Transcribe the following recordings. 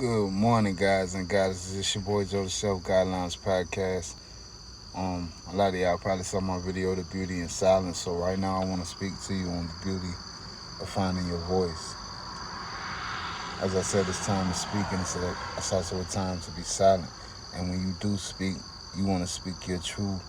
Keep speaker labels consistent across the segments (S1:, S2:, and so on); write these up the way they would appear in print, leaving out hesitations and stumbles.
S1: Good morning, guys and goddesses. It's your boy Joe the Self Guidelines Podcast. A lot of y'all probably saw my video, The Beauty in Silence. So right now, I want to speak to you on the beauty of finding your voice. As I said, it's time to speak, and it's also a time to be silent. And when you do speak, you want to speak your true,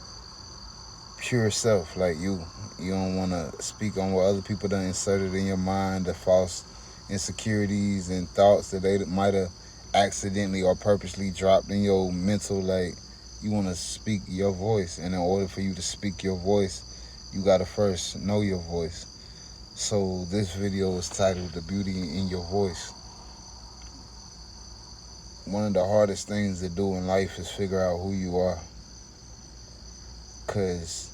S1: pure self, like you. You don't want to speak on what other people done inserted in your mind, the false insecurities and thoughts that they might have accidentally or purposely dropped in your mental. Like, you want to speak your voice, and in order for you to speak your voice, you got to first know your voice. So this video is titled The Beauty in Your Voice. One of the hardest things to do in life is figure out who you are, because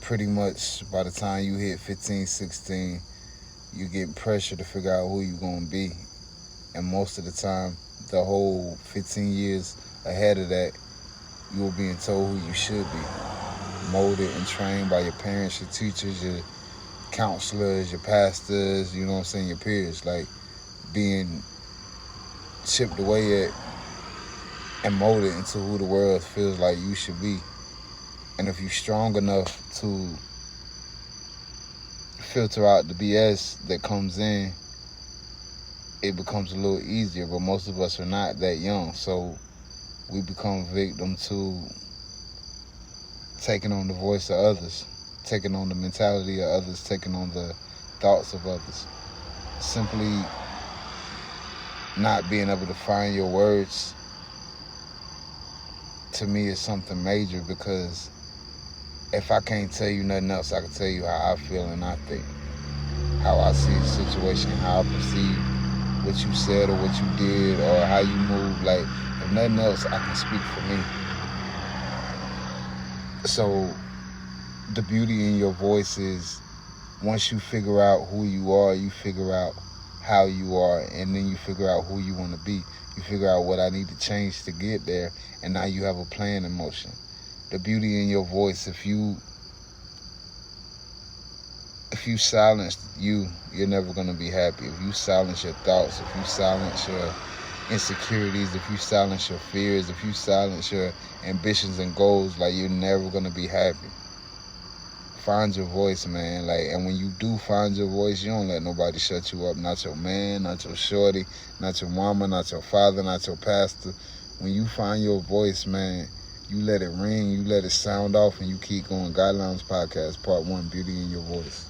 S1: pretty much by the time you hit 15, 16, you get pressure to figure out who you're going to be. And most of the time, the whole 15 years ahead of that, you were being told who you should be. Molded and trained by your parents, your teachers, your counselors, your pastors, you know what I'm saying, your peers. Like, being chipped away at and molded into who the world feels like you should be. And if you're strong enough to filter out the BS that comes in, it becomes a little easier. But most of us are not that young, so we become victim to taking on the voice of others, taking on the mentality of others, taking on the thoughts of others. Simply not being able to find your words, to me, is something major, because if I can't tell you nothing else, I can tell you how I feel and I think, how I see the situation, how I perceive what you said or what you did or how you move. Like, if nothing else, I can speak for me. So the beauty in your voice is, once you figure out who you are, you figure out how you are, and then you figure out who you want to be. You figure out what I need to change to get there, and now you have a plan in motion. The beauty in your voice, if you silence you're never going to be happy. If you silence your thoughts, if you silence your insecurities, if you silence your fears, if you silence your ambitions and goals, like, you're never going to be happy. Find your voice, man. Like, and when you do find your voice, you don't let nobody shut you up. Not your man, not your shorty, not your mama, not your father, not your pastor. When you find your voice, man, you let it ring, you let it sound off, and you keep going. Guidelines Podcast, Part 1, Beauty in Your Voice.